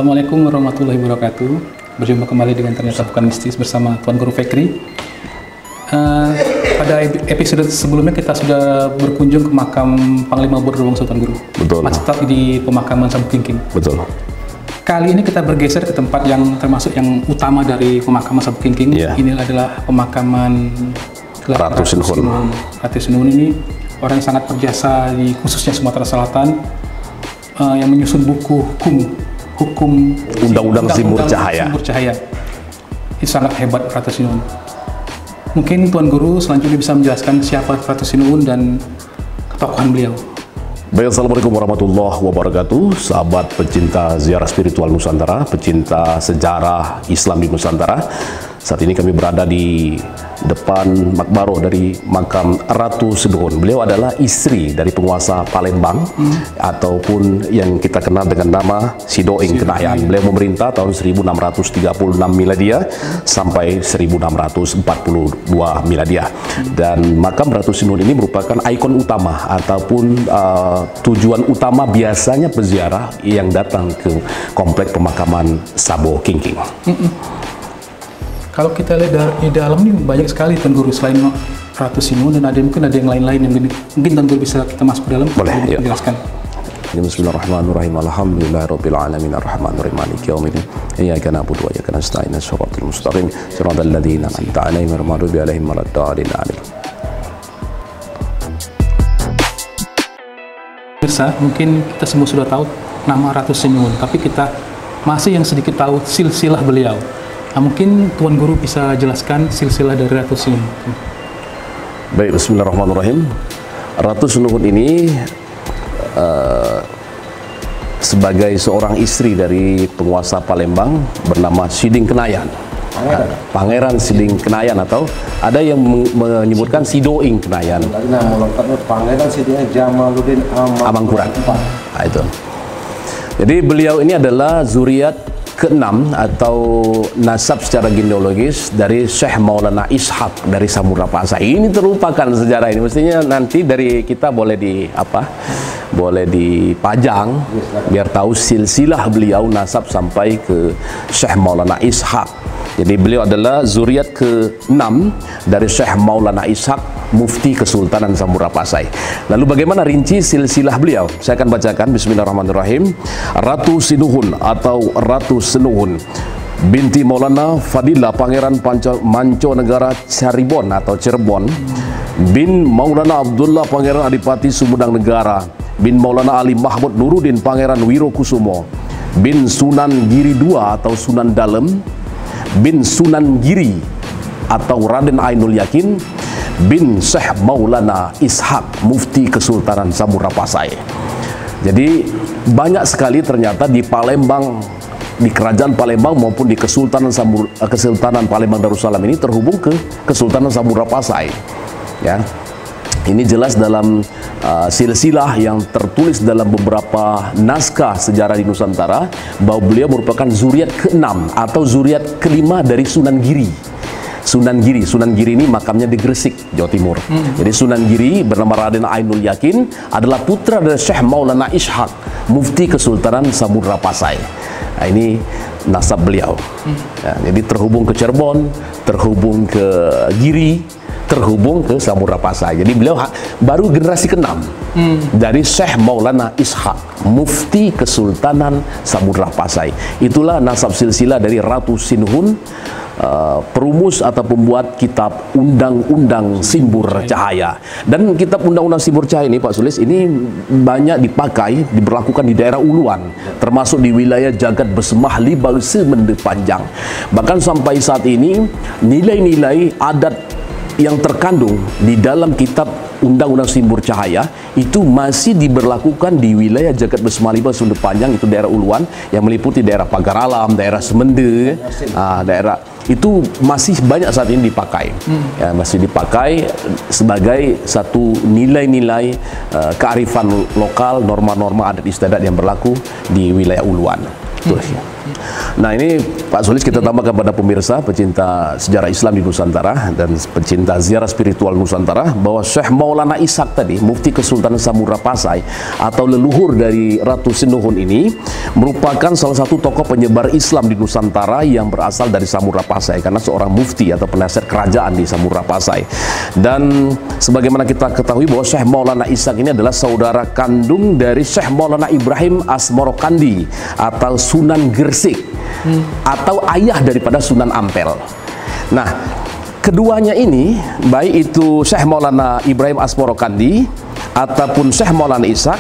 Assalamualaikum warahmatullahi wabarakatuh. Berjumpa kembali dengan Ternyata Bukan Mistis bersama Tuan Guru Fikri. Pada episode sebelumnya kita sudah berkunjung ke makam Panglima Burdurwangsa Tuan Guru. Betul. Masih tetap di pemakaman Sabu Kingking. Betul. Kali ini kita bergeser ke tempat yang termasuk yang utama dari pemakaman Sabu Kingking. Yeah. Ini adalah pemakaman Ratu Sinuhun. Ratu Sinuhun ini orang yang sangat berjasa di khususnya Sumatera Selatan, yang menyusun buku hukum Undang-Undang Simbur Cahaya. Itu sangat hebat Ratu Sinuhun. Mungkin Tuan Guru selanjutnya bisa menjelaskan siapa Ratu Sinuhun dan ketokohan beliau. Baik, Assalamualaikum warahmatullahi wabarakatuh. Sahabat pecinta ziarah spiritual Nusantara, pecinta sejarah Islam di Nusantara. Saat ini kami berada di depan makbaro dari makam Ratu Sinuhun. Beliau adalah istri dari penguasa Palembang ataupun yang kita kenal dengan nama Sidoing Kenayan. Beliau memerintah tahun 1636 Miladiah sampai 1642 Miladiah. Dan makam Ratu Sinuhun ini merupakan ikon utama ataupun tujuan utama biasanya peziarah yang datang ke komplek pemakaman Sabu Kingking. Kalau kita lihat di dalam ini banyak sekali Tuan Guru, selain Ratu Sinuhun dan mungkin ada yang lain-lain yang mungkin Tuan Guru bisa kita masuk ke dalam. Boleh, ya. Menjelaskan. Bismillahirrahmanirrahim. Alhamdulillahirabbil alamin arrahmanirrahim maliki yaumiddin. Iyyaka na'budu wa iyyaka nasta'in shiratal mustaqim shiratal ladzina an'amta 'alaihim ghairil maghdubi 'alaihim waladdallin. Pemirsa, mungkin kita semua sudah tahu nama Ratu Sinuhun, tapi kita masih yang sedikit tahu silsilah beliau. Nah, mungkin Tuan Guru bisa jelaskan silsilah dari Ratu Sinuhun. Baik, bismillahirrahmanirrahim. Ratu Sinuhun ini sebagai seorang istri dari penguasa Palembang bernama Siding Kenayan. Pangeran Siding Kenayan, atau ada yang menyebutkan Sidoing Kenayan. Nama lengkapnya Pangeran Siding Jamaluddin Amangkurat. Nah, itu. Jadi beliau ini adalah zuriat ke-6 atau nasab secara genealogis dari Syekh Maulana Ishaq dari Samudra Pasai. Ini terlupakan sejarah ini. Mestinya nanti dari kita boleh boleh dipajang biar tahu silsilah beliau nasab sampai ke Syekh Maulana Ishaq. Jadi beliau adalah zuriat ke-6 dari Syekh Maulana Ishaq, Mufti Kesultanan Samudra Pasai. Lalu bagaimana rinci silsilah beliau? Saya akan bacakan. Bismillahirrahmanirrahim. Ratu Sinuhun atau Ratu Sinuhun binti Maulana Fadilah Pangeran Manconegara Cirebon atau Cirebon, bin Maulana Abdullah Pangeran Adipati Sumedang Negara, bin Maulana Ali Mahmud Nuruddin Pangeran Wirokusumo, bin Sunan Giri II atau Sunan Dalem, bin Sunan Giri atau Raden Ainul Yakin, bin Syekh Maulana Ishaq, Mufti Kesultanan Samudra Pasai. Jadi banyak sekali ternyata di Palembang, di kerajaan Palembang maupun di Kesultanan Palembang Darussalam ini terhubung ke Kesultanan Samudra Pasai. Ya, ini jelas dalam silsilah yang tertulis dalam beberapa naskah sejarah di Nusantara bahwa beliau merupakan zuriat ke-6 atau zuriat ke-5 dari Sunan Giri. Sunan Giri ini makamnya di Gresik, Jawa Timur. Jadi Sunan Giri bernama Raden Ainul Yakin adalah putra dari Syekh Maulana Ishaq, Mufti Kesultanan Samudra Pasai. Nah, ini nasab beliau. Ya, jadi terhubung ke Cirebon, terhubung ke Giri, terhubung ke Samudra Pasai. Jadi beliau baru generasi ke-6 dari Syekh Maulana Ishaq, Mufti Kesultanan Samudra Pasai. Itulah nasab silsilah dari Ratu Sinuhun, perumus atau pembuat kitab Undang-Undang Simbur Cahaya. Dan kitab Undang-Undang Simbur Cahaya ini, Pak Sulis, ini banyak dipakai, diberlakukan di daerah Uluan, termasuk di wilayah Jagat Besemah Libau Semende Panjang. Bahkan sampai saat ini nilai-nilai adat yang terkandung di dalam kitab Undang-Undang Simbur Cahaya itu masih diberlakukan di wilayah Jagat Besemah Libau Semende Panjang, itu daerah Uluan yang meliputi daerah Pagar Alam, daerah Semende, daerah itu masih banyak saat ini dipakai. Ya, masih dipakai sebagai satu nilai-nilai kearifan lokal, norma-norma adat istiadat yang berlaku di wilayah Uluan. Nah ini Pak Sulis kita tambahkan pada pemirsa pecinta sejarah Islam di Nusantara dan pecinta ziarah spiritual Nusantara bahwa Syekh Maulana Ishaq tadi, Mufti Kesultanan Samudra Pasai atau leluhur dari Ratu Sinuhun ini merupakan salah satu tokoh penyebar Islam di Nusantara yang berasal dari Samudra Pasai karena seorang mufti atau penasihat kerajaan di Samudra Pasai. Dan sebagaimana kita ketahui bahwa Syekh Maulana Ishaq ini adalah saudara kandung dari Syekh Maulana Ibrahim Asmorokandi atau Sunan Gresik atau ayah daripada Sunan Ampel. Nah, keduanya ini baik itu Syekh Maulana Ibrahim Asmorokandi ataupun Syekh Maulana Ishaq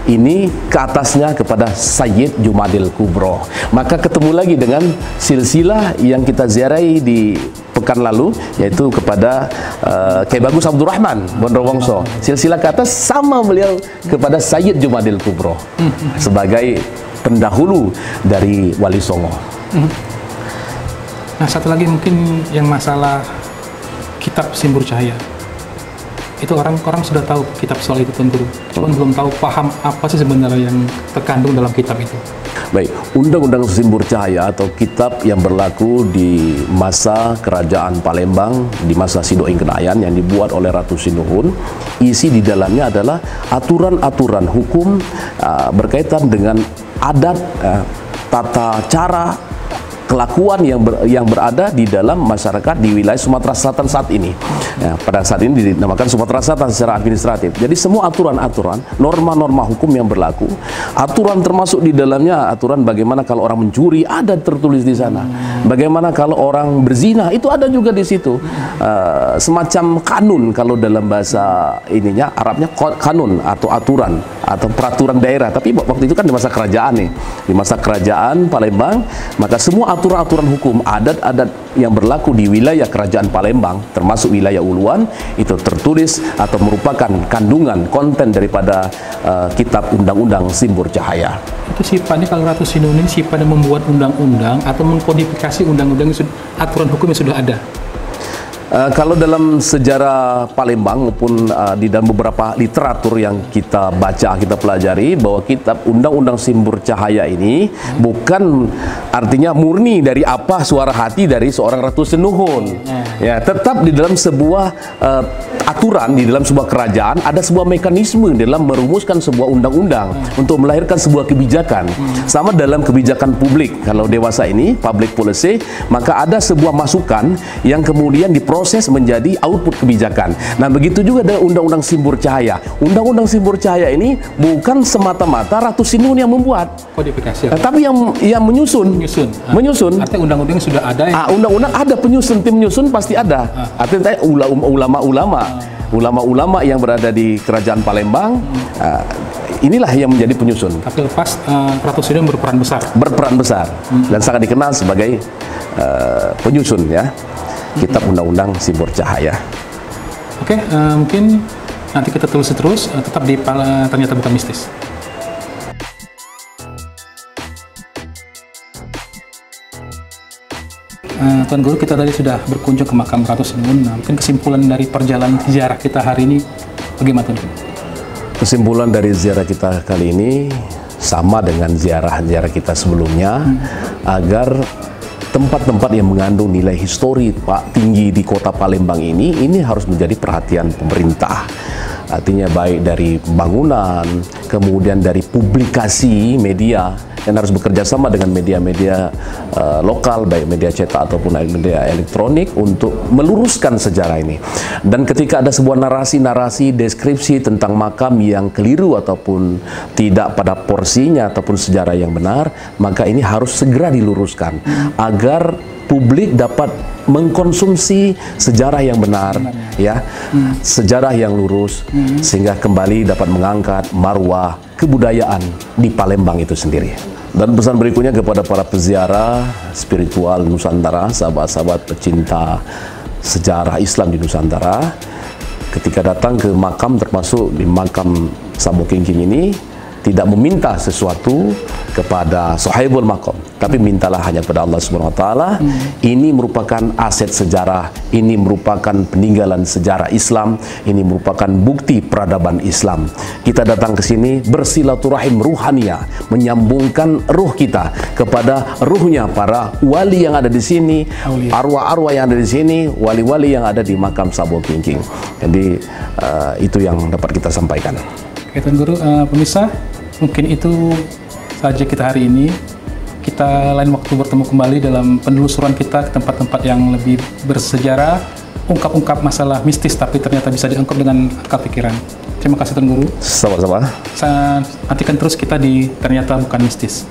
ini ke atasnya kepada Sayyid Jumadil Kubro. Maka ketemu lagi dengan silsilah yang kita ziarahi di pekan lalu, yaitu kepada Kyai Bagus Abdurrahman Bonrowongso. Silsilah ke atas sama beliau kepada Sayyid Jumadil Kubro sebagai pendahulu dari Wali Songo. Nah, satu lagi mungkin yang masalah kitab Simbur Cahaya. Itu orang sudah tahu kitab soal itu, Tuan Guru. Cuma belum tahu paham apa sih sebenarnya yang terkandung dalam kitab itu. Baik, Undang-Undang Simbur Cahaya atau kitab yang berlaku di masa Kerajaan Palembang, di masa Sidoing Kenayan yang dibuat oleh Ratu Sinuhun, isi di dalamnya adalah aturan-aturan hukum berkaitan dengan adat, tata cara, kelakuan yang berada di dalam masyarakat di wilayah Sumatera Selatan saat ini. Ya, pada saat ini dinamakan Sumatera Selatan secara administratif. Jadi semua aturan-aturan, norma-norma hukum yang berlaku, aturan termasuk di dalamnya aturan bagaimana kalau orang mencuri ada tertulis di sana. Bagaimana kalau orang berzina itu ada juga di situ. Semacam kanun kalau dalam bahasa ininya Arabnya kanun atau aturan atau peraturan daerah. Tapi waktu itu kan di masa kerajaan nih, di masa kerajaan Palembang, maka semua aturan-aturan hukum, adat-adat yang berlaku di wilayah Kerajaan Palembang, termasuk wilayah Uluan, itu tertulis atau merupakan kandungan konten daripada kitab Undang-Undang Simbur Cahaya. Itu sifatnya kalau Ratu Sinuhun ini sifatnya membuat undang-undang atau mengkodifikasi undang-undang, aturan hukum yang sudah ada. Kalau dalam sejarah Palembang maupun di dalam beberapa literatur yang kita baca, kita pelajari bahwa kitab Undang-Undang Simbur Cahaya ini bukan artinya murni dari apa suara hati dari seorang Ratu Sinuhun. Ya, tetap di dalam sebuah aturan, di dalam sebuah kerajaan ada sebuah mekanisme dalam merumuskan sebuah undang-undang untuk melahirkan sebuah kebijakan. Sama dalam kebijakan publik, kalau dewasa ini public policy, maka ada sebuah masukan yang kemudian diproses menjadi output kebijakan. Nah, begitu juga dengan Undang-Undang Simbur Cahaya. Undang-Undang Simbur Cahaya ini bukan semata-mata Ratu Sinuhun yang membuat kodifikasi, tapi yang menyusun. Artinya undang-undang sudah ada. Undang-undang ada penyusun, tim penyusun pasti ada. Artinya ulama-ulama yang berada di Kerajaan Palembang, inilah yang menjadi penyusun. Tapi lepas Ratu Sinuhun berperan besar Dan sangat dikenal sebagai penyusun ya kitab Undang-Undang Simbur Cahaya. Oke, mungkin nanti kita telusuri terus, tetap di Ternyata Bukan Mistis. Tuan Guru, kita tadi sudah berkunjung ke makam Ratu Sinuhun. Nah, mungkin kesimpulan dari perjalanan ziarah kita hari ini bagaimana, Tuan Guru? Kesimpulan dari ziarah kita kali ini sama dengan ziarah-ziarah kita sebelumnya, agar tempat-tempat yang mengandung nilai histori tinggi di kota Palembang ini harus menjadi perhatian pemerintah. Artinya baik dari bangunan, kemudian dari publikasi media, dan harus bekerja sama dengan media-media lokal, baik media cetak ataupun media elektronik untuk meluruskan sejarah ini. Dan ketika ada sebuah narasi-narasi, deskripsi tentang makam yang keliru ataupun tidak pada porsinya ataupun sejarah yang benar, maka ini harus segera diluruskan agar publik dapat mengkonsumsi sejarah yang benar, sejarah yang lurus, sehingga kembali dapat mengangkat marwah kebudayaan di Palembang itu sendiri. Dan pesan berikutnya kepada para peziarah spiritual Nusantara, sahabat-sahabat pecinta sejarah Islam di Nusantara, ketika datang ke makam, termasuk di makam Samo Kingking ini, tidak meminta sesuatu kepada sahibul maqam, tapi mintalah hanya kepada Allah Subhanahu wa taala. Ini merupakan aset sejarah, ini merupakan peninggalan sejarah Islam, ini merupakan bukti peradaban Islam. Kita datang ke sini bersilaturahim ruhaniyah, menyambungkan ruh kita kepada ruhnya para wali yang ada di sini, arwah-arwah yang ada di sini, wali-wali yang ada di makam Sabo Kingking. Jadi itu yang dapat kita sampaikan. Oke, Tuan Guru, pemirsa, mungkin itu saja kita hari ini. Kita lain waktu bertemu kembali dalam penelusuran kita ke tempat-tempat yang lebih bersejarah, ungkap-ungkap masalah mistis tapi ternyata bisa diungkap dengan akal pikiran. Terima kasih Tuan Guru. Sama-sama. Nantikan terus kita di Ternyata Bukan Mistis.